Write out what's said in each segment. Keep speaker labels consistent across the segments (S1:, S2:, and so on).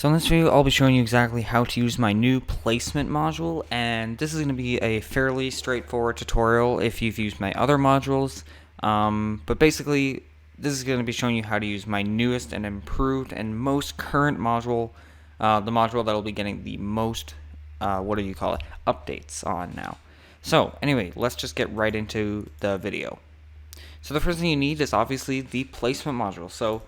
S1: So in this video, I'll be showing you exactly how to use my new placement module, and this is going to be a fairly straightforward tutorial if you've used my other modules. But basically, this is going to be showing you how to use my newest and improved and most current module, the module that will be getting the most, updates on now. So anyway, let's just get right into the video. So the first thing you need is obviously the placement module. So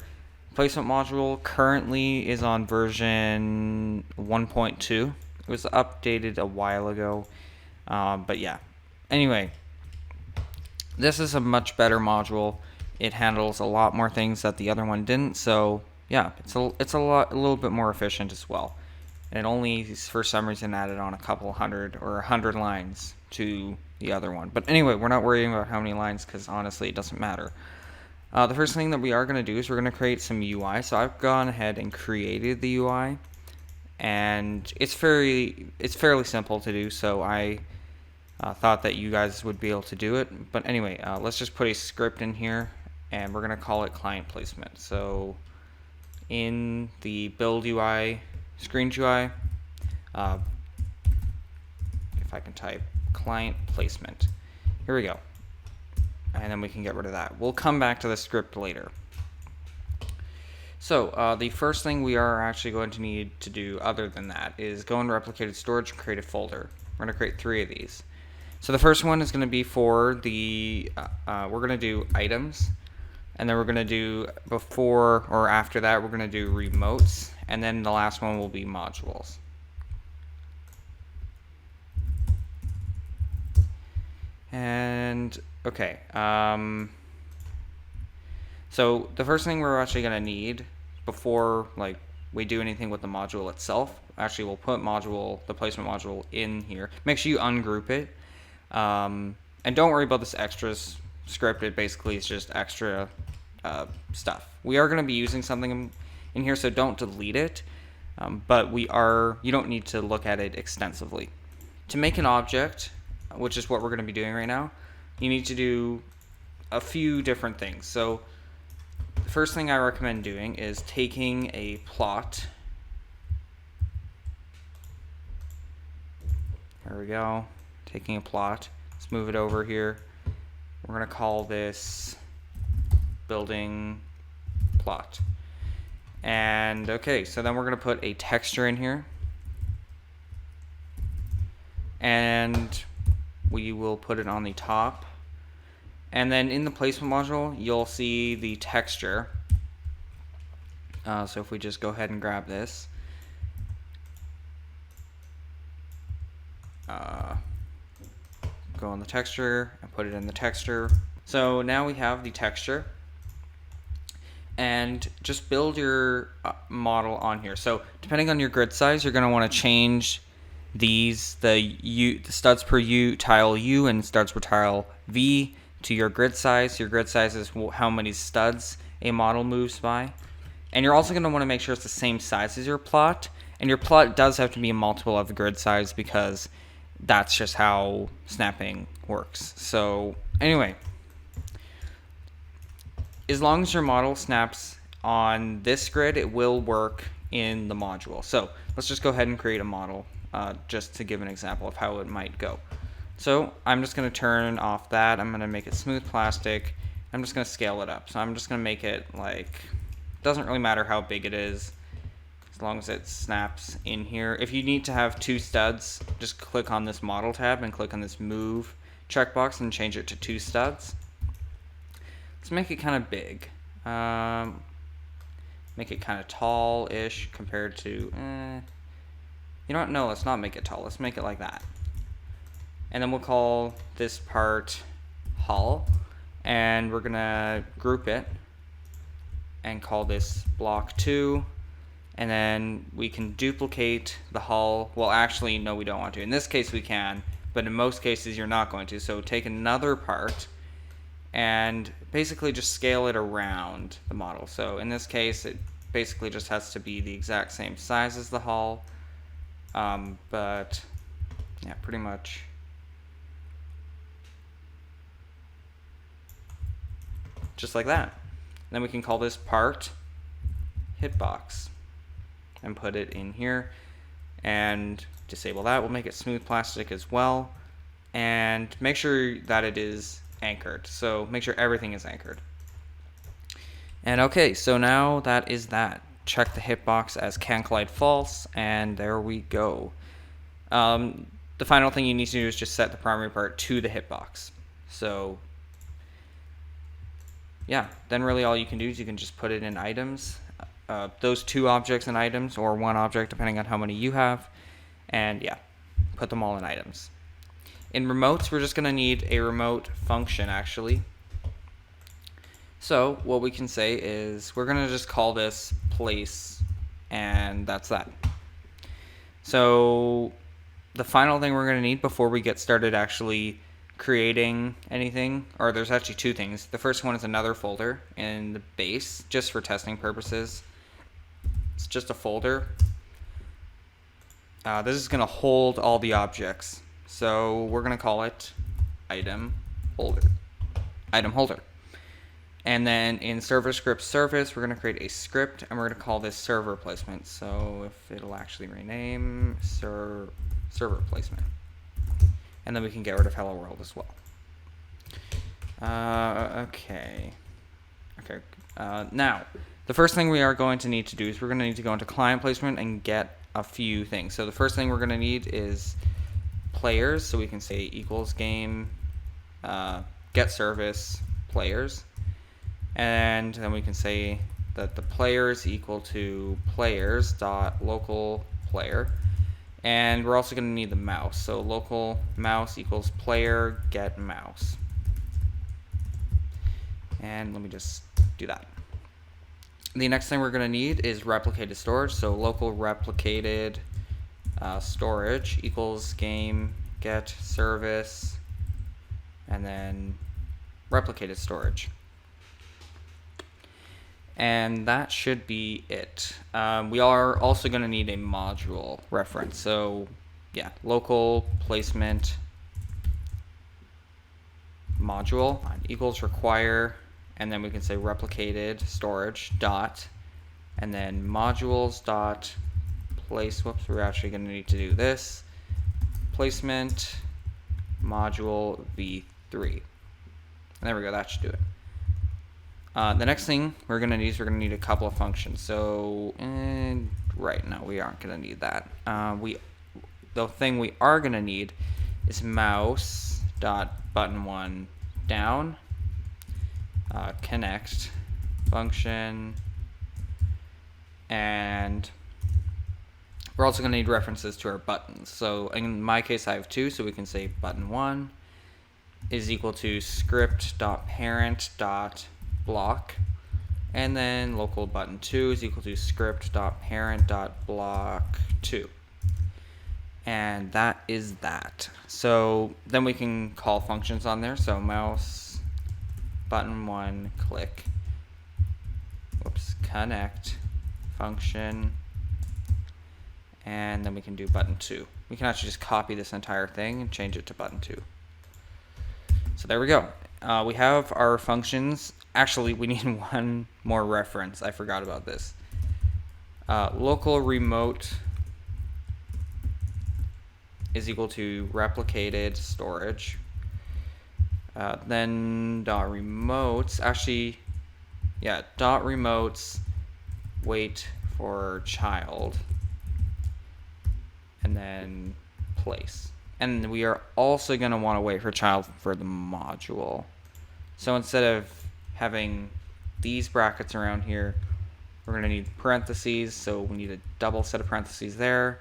S1: placement module currently is on version 1.2. It was updated a while ago, but yeah. Anyway, this is a much better module. It handles a lot more things that the other one didn't. So yeah, it's a little bit more efficient as well. And it only, for some reason, added on a couple hundred or 100 lines to the other one. But anyway, we're not worrying about how many lines because honestly, it doesn't matter. The first thing that we are going to do is we're going to create some UI. So I've gone ahead and created the UI, and it's fairly simple to do. So I thought that you guys would be able to do it. But anyway, let's just put a script in here, and we're going to call it client placement. So in the build UI, screen UI, if I can type client placement, here we go. And then we can get rid of that. We'll come back to the script later. So the first thing we are actually going to need to do other than that is go into replicated storage and create a folder. We're going to create 3 of these. So the first one is going to be for the, we're going to do items, and then we're going to do before or after that, we're going to do remotes, and then the last one will be modules. And okay, so the first thing we're actually going to need before we do anything with the module itself, actually we'll put the placement module in here. Make sure you ungroup it, and don't worry about this extras script. It basically is just extra stuff. We are going to be using something in here, so don't delete it, but you don't need to look at it extensively. To make an object, which is what we're going to be doing right now, you need to do a few different things. So the first thing I recommend doing is taking a plot. There we go. Taking a plot. Let's move it over here. We're going to call this building plot. And okay, so then we're going to put a texture in here. And we will put it on the top, and then in the placement module you'll see the texture. So if we just go ahead and grab this, go on the texture and put it in the texture. So now we have the texture, and just build your model on here. So depending on your grid size, you're going to want to change these, the studs per tile U and studs per tile V, to your grid size. Your grid size is how many studs a model moves by. And you're also going to want to make sure it's the same size as your plot. And your plot does have to be a multiple of the grid size because that's just how snapping works. So anyway, as long as your model snaps on this grid, it will work in the module. So let's just go ahead and create a model. Just to give an example of how it might go. So I'm just going to turn off that. I'm going to make it smooth plastic. I'm just going to scale it up. So I'm just going to make it doesn't really matter how big it is, as long as it snaps in here. If you need to have 2 studs, just click on this model tab and click on this move checkbox and change it to 2 studs. Let's make it kind of big. Make it kind of tall-ish compared to... You know what? No, let's not make it tall. Let's make it like that. And then we'll call this part hull. And we're going to group it and call this block 2. And then we can duplicate the hull. Well, actually, no, we don't want to. In this case, we can. But in most cases, you're not going to. So take another part and basically just scale it around the model. So in this case, it basically just has to be the exact same size as the hull. But yeah, pretty much. Just like that. Then we can call this part hitbox. and put it in here, and disable that. We'll make it smooth plastic as well, and make sure that it is anchored. So make sure everything is anchored. And okay, so now that is that. Check the hitbox as can collide false, and there we go. The final thing you need to do is just set the primary part to the hitbox. So yeah, then really all you can do is you can just put it in items, those 2 objects in items, or 1 object depending on how many you have, and yeah, put them all in items. In remotes, we're just going to need a remote function actually. So what we can say is we're going to just call this place, and that's that. So the final thing we're going to need before we get started actually creating anything, or there's actually 2 things. The first one is another folder in the base, just for testing purposes. It's just a folder. This is going to hold all the objects. So we're going to call it item holder. Item holder. And then in server script service, we're going to create a script, and we're going to call this server placement. So if it'll actually rename server placement. And then we can get rid of hello world as well. Okay. Now, the first thing we are going to need to do is we're going to need to go into client placement and get a few things. So the first thing we're going to need is players. So we can say equals game, get service players. And then we can say that the players equal to players dot local player. And we're also going to need the mouse. So local mouse equals player get mouse. And let me just do that. The next thing we're going to need is replicated storage. So local replicated storage equals game get service and then replicated storage. And that should be it. We are also going to need a module reference. So yeah, local placement module equals require, and then we can say replicated storage dot, and then modules dot place. Whoops, we're actually going to need to do this. Placement module v3. And there we go. That should do it. The next thing we're going to need is we're going to need a couple of functions. So, right now we aren't going to need that. The thing we are going to need is mouse dot button 1 down connect function, and we're also going to need references to our buttons. So in my case I have 2, so we can say button 1 is equal to script dot parent dot block, and then local button 2 is equal to script dot parent dot block 2. And that is that. So then we can call functions on there. So mouse button 1 click, connect function, and then we can do button 2. We can actually just copy this entire thing and change it to button 2. So there we go. We have our functions. Actually, we need one more reference. I forgot about this. Local remote is equal to replicated storage. Then dot remotes, actually, yeah, dot remotes wait for child, and then place. And we are also going to want to wait for child for the module. So instead of having these brackets around here, we're going to need parentheses. So we need a double set of parentheses there.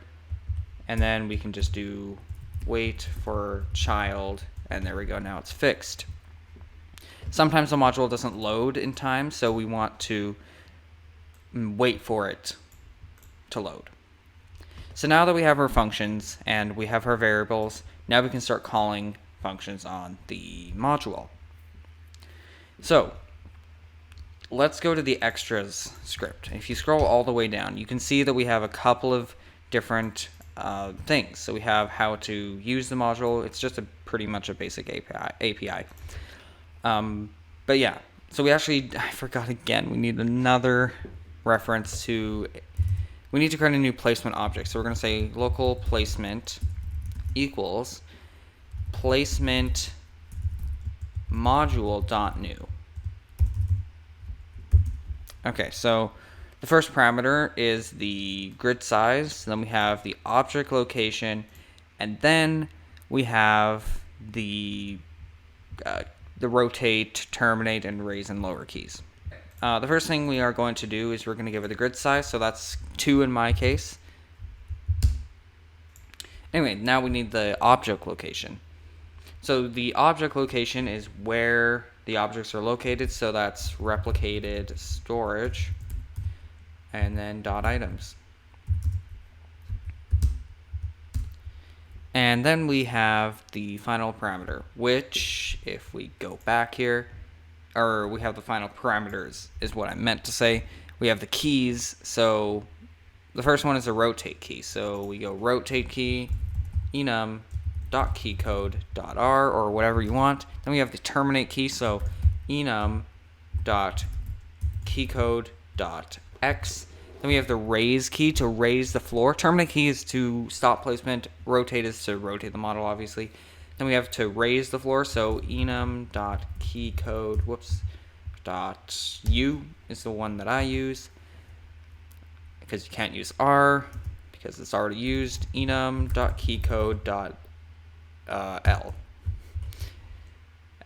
S1: And then we can just do wait for child, and there we go. Now it's fixed. Sometimes the module doesn't load in time, so we want to wait for it to load. So now that we have our functions and we have our variables, now we can start calling functions on the module. So let's go to the extras script. If you scroll all the way down, you can see that we have a couple of different things. So we have how to use the module. It's just pretty much a basic API. But yeah, so we actually, I forgot again, we need another reference to we need to create a new placement object. So we're going to say local placement equals placement module.new. Okay, so the first parameter is the grid size, then we have the object location, and then we have the rotate, terminate, and raise and lower keys. The first thing we are going to do is we're going to give it the grid size, so that's 2 in my case. Anyway, now we need the object location. So the object location is where the objects are located, so that's replicated storage, and then .items. And then we have the final parameter, which, if we go back here, or we have the final parameters is what I meant to say. We have the keys, so the first one is a rotate key. So we go rotate key, enum.keycode.r, or whatever you want. Then we have the terminate key, so enum.keycode.x. Then we have the raise key to raise the floor. Terminate key is to stop placement. Rotate is to rotate the model, obviously. Then we have to raise the floor, so enum.keycode.u is the one that I use, because you can't use R because it's already used. enum.keycode.l.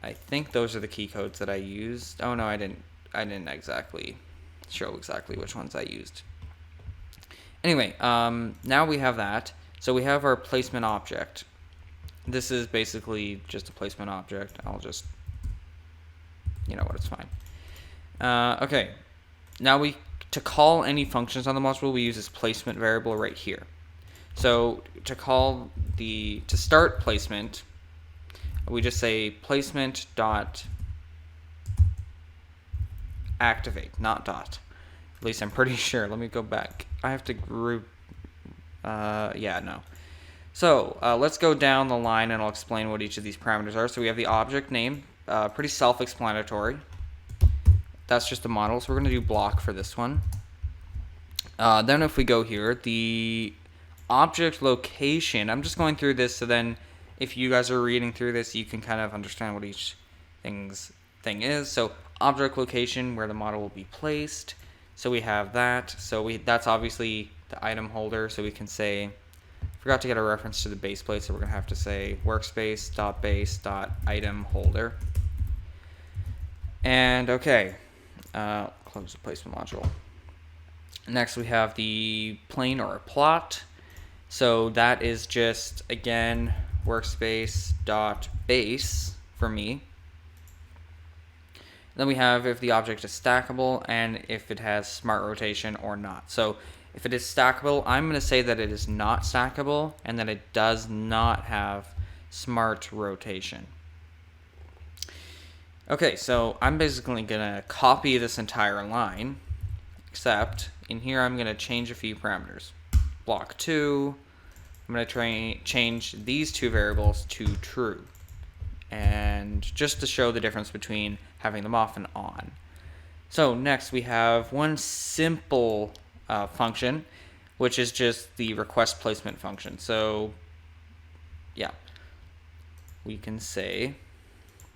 S1: I think those are the key codes that I used. Oh no, I didn't exactly show exactly which ones I used. Anyway, now we have that. So we have our placement object. This is basically just a placement object. I'll just, it's fine. Okay, now to call any functions on the module, we use this placement variable right here. So to start placement, we just say placement dot activate, not dot. At least I'm pretty sure. Let me go back. I have to group. No. So let's go down the line and I'll explain what each of these parameters are. So we have the object name, pretty self-explanatory. That's just a model, so we're going to do block for this one. Then if we go here, the object location, I'm just going through this so then if you guys are reading through this, you can kind of understand what each thing is. So object location, where the model will be placed. So we have that. So that's obviously the item holder, so we can say, forgot to get a reference to the base plate, so we're going to have to say workspace.base.item holder. And okay, close the placement module. Next we have the plane or a plot. So that is just, again, workspace.base for me. Then we have if the object is stackable and if it has smart rotation or not. So if it is stackable, I'm going to say that it is not stackable and that it does not have smart rotation. Okay, so I'm basically going to copy this entire line, except in here I'm going to change a few parameters. Block 2, I'm going to change these two variables to true. And just to show the difference between having them off and on. So next we have one simple function, which is just the request placement function. So yeah, we can say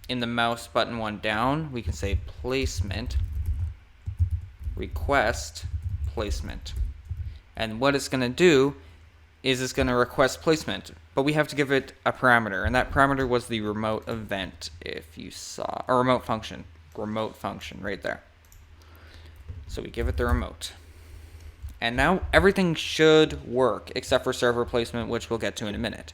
S1: in the mouse button one down, we can say placement request placement. And what it's going to do is it's going to request placement, but we have to give it a parameter, and that parameter was the remote event, if you saw, or remote function right there. So we give it the remote. And now everything should work except for server placement, which we'll get to in a minute.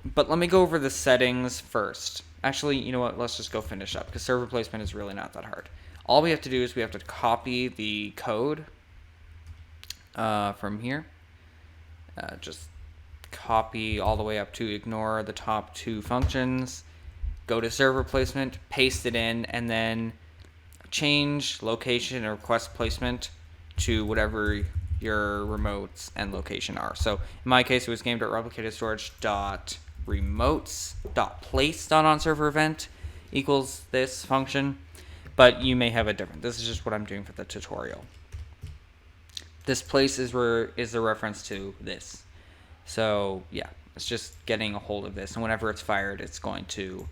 S1: But let me go over the settings first. Actually, you know what? Let's just go finish up because server placement is really not that hard. All we have to do is we have to copy the code from here. Just copy all the way up to ignore the top two functions. Go to server placement, paste it in, and then change location and request placement to whatever your remotes and location are. So in my case, it was game.replicatedStorage.remotes.place.onServerEvent equals this function, but you may have a different. This is just what I'm doing for the tutorial. this place is the reference to this. So yeah, it's just getting a hold of this, and whenever it's fired, it's going to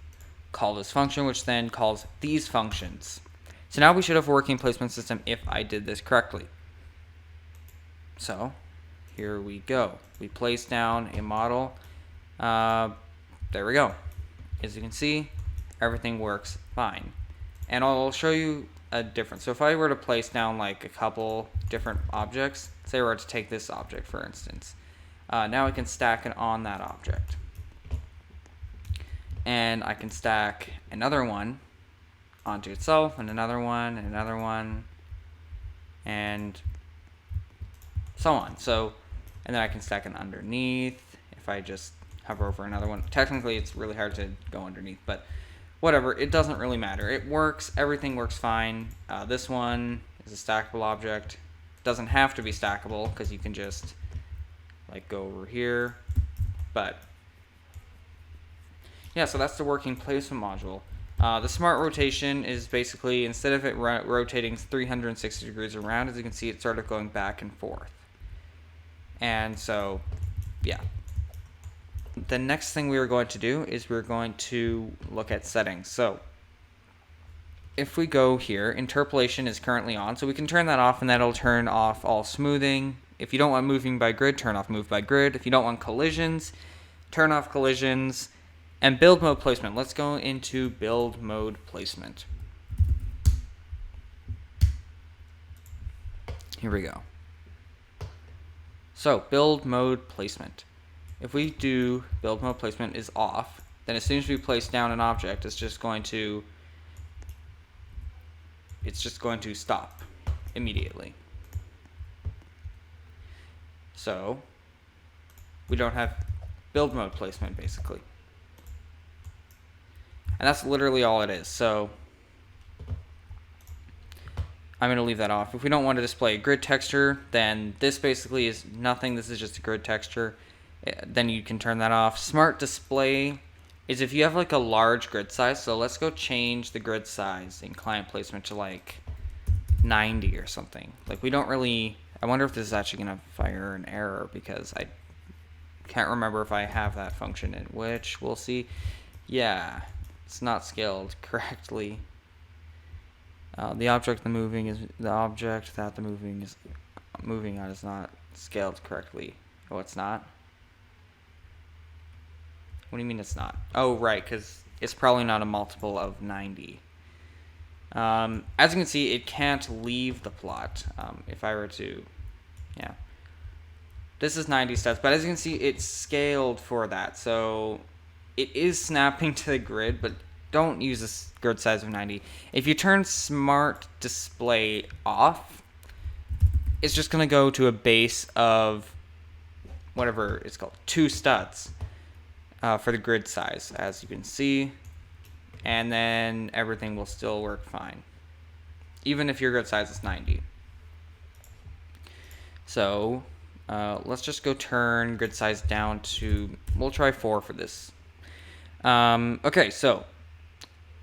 S1: call this function, which then calls these functions. So now we should have a working placement system if I did this correctly. So here we go. We place down a model. There we go. As you can see, everything works fine. And I'll show you a difference. So if I were to place down like a couple different objects, say I were to take this object for instance, now I can stack it on that object. And I can stack another one onto itself, and another one, and another one, and so on. So, and then I can stack it underneath if I just hover over another one. Technically, it's really hard to go underneath, but whatever, it doesn't really matter. It works, everything works fine. This one is a stackable object. Doesn't have to be stackable because you can just like go over here, but yeah, so that's the working placement module. The smart rotation is basically, instead of it rotating 360 degrees around, as you can see, it started going back and forth. And so, yeah. The next thing we are going to do is we're going to look at settings. So, if we go here, interpolation is currently on, so we can turn that off, and that'll turn off all smoothing. If you don't want moving by grid, turn off move by grid. If you don't want collisions, turn off collisions. And build mode placement. Let's go into build mode placement. Here we go. So build mode placement. If we do build mode placement is off, then as soon as we place down an object, it's just going to stop immediately. So we don't have build mode placement basically. And that's literally all it is. So I'm going to leave that off. If we don't want to display a grid texture, then this basically is nothing. This is just a grid texture. Then you can turn that off. Smart display is if you have like a large grid size. So let's go change the grid size in client placement to like 90 or something. Like we don't really, I wonder if this is actually going to fire an error because I can't remember if I have that function in which we'll see. Yeah. It's not scaled correctly. The object that the moving is moving on is not scaled correctly. Oh, it's not? What do you mean it's not? Oh, right, because it's probably not a multiple of 90. As you can see, it can't leave the plot. If I were to, yeah. This is 90 steps, but as you can see, it's scaled for that. So it is snapping to the grid, but don't use a grid size of 90. If you turn smart display off, it's just going to go to a base of whatever it's called, 2 studs for the grid size, as you can see. And then everything will still work fine, even if your grid size is 90. So let's just go turn grid size down to, we'll try 4 for this. Okay, so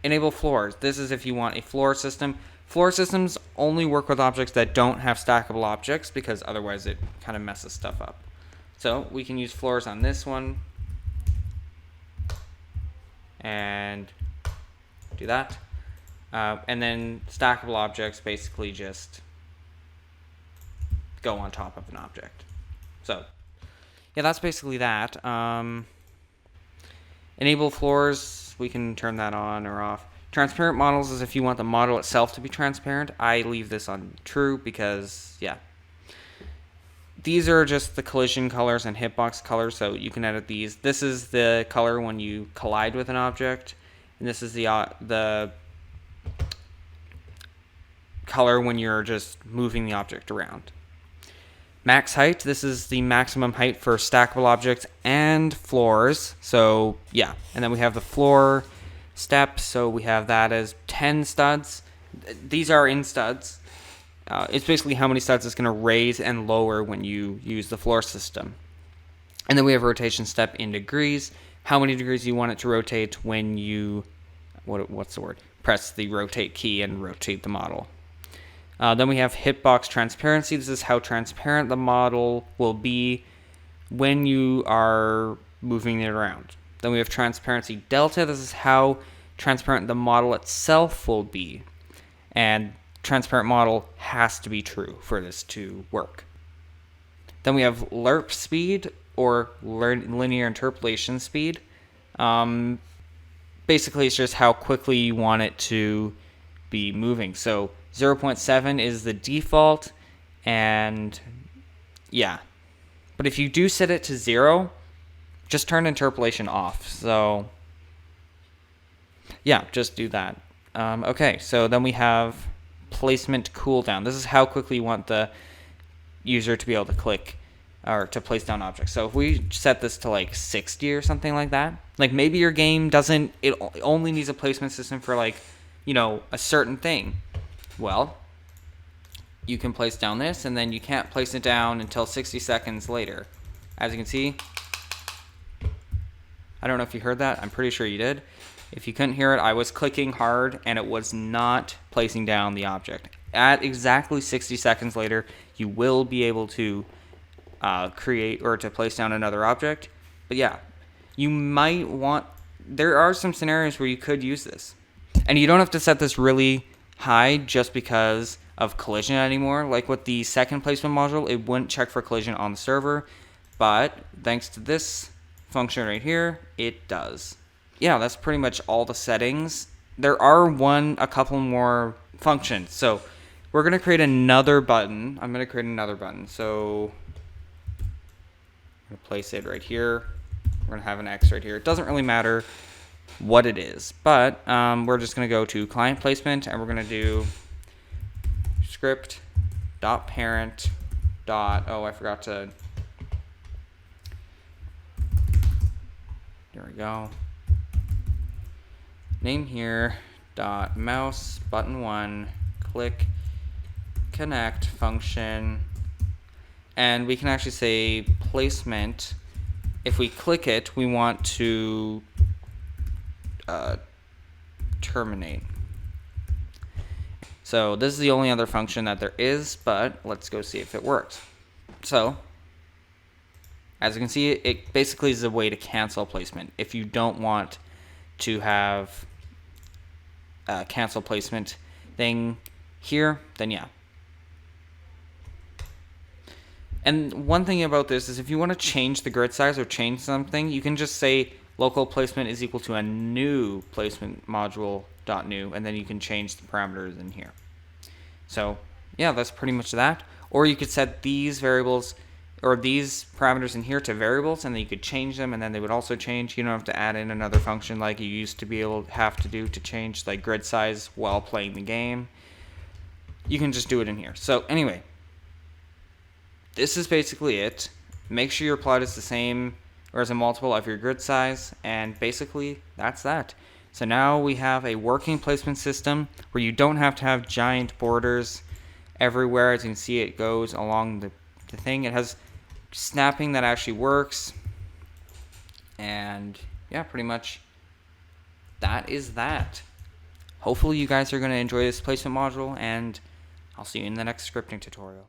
S1: enable floors. This is if you want a floor system. Floor systems only work with objects that don't have stackable objects because otherwise it kind of messes stuff up. So we can use floors on this one and do that. And then stackable objects basically just go on top of an object. So yeah, that's basically that. Enable floors, we can turn that on or off. Transparent models is if you want the model itself to be transparent. I leave this on true because, yeah. These are just the collision colors and hitbox colors, so you can edit these. This is the color when you collide with an object, and this is the color when you're just moving the object around. Max height, this is the maximum height for stackable objects and floors. So yeah, and then we have the floor steps. So we have that as 10 studs. These are in studs. It's basically how many studs it's going to raise and lower when you use the floor system. And then we have rotation step in degrees. How many degrees you want it to rotate when you, what's the word? Press the rotate key and rotate the model. Then we have hitbox transparency. This is how transparent the model will be when you are moving it around. Then we have transparency delta. This is how transparent the model itself will be. And transparent model has to be true for this to work. Then we have lerp speed, or linear interpolation speed. Basically, it's just how quickly you want it to be moving. So 0.7 is the default, and yeah. But if you do set it to 0, just turn interpolation off. So yeah, just do that. Okay, so then we have placement cooldown. This is how quickly you want the user to be able to click or to place down objects. So if we set this to like 60 or something like that, like maybe your game doesn't, it only needs a placement system for like, you know, a certain thing. Well, you can place down this, and then you can't place it down until 60 seconds later. As you can see, I don't know if you heard that. I'm pretty sure you did. If you couldn't hear it, I was clicking hard and it was not placing down the object. At exactly 60 seconds later, you will be able to create or to place down another object. But yeah, you might want, there are some scenarios where you could use this. And you don't have to set this really high just because of collision anymore. Like with the second placement module, it wouldn't check for collision on the server. But thanks to this function right here, it does. Yeah, that's pretty much all the settings. There are a couple more functions. So we're going to create another button. I'm going to create another button. So I'm going to place it right here. We're going to have an X right here. It doesn't really matter what it is, but we're just going to go to client placement, and we're going to do script.parent. Oh, I forgot to. There we go. Name here dot mouse button 1 click connect function, and we can actually say placement. If we click it, we want to terminate. So this is the only other function that there is, but let's go see if it works. So as you can see, it basically is a way to cancel placement. If you don't want to have a cancel placement thing here, then yeah. And one thing about this is if you want to change the grid size or change something, you can just say local placement is equal to a new placement module.new, and then you can change the parameters in here. So yeah, that's pretty much that. Or you could set these variables or these parameters in here to variables, and then you could change them, and then they would also change. You don't have to add in another function like you used to be able to have to do to change like grid size while playing the game. You can just do it in here. So anyway, this is basically it. Make sure your plot is the same or as a multiple of your grid size, and basically that's that. So now we have a working placement system where you don't have to have giant borders everywhere. As you can see, it goes along the thing. It has snapping that actually works, and yeah, pretty much that is that. Hopefully you guys are going to enjoy this placement module, and I'll see you in the next scripting tutorial.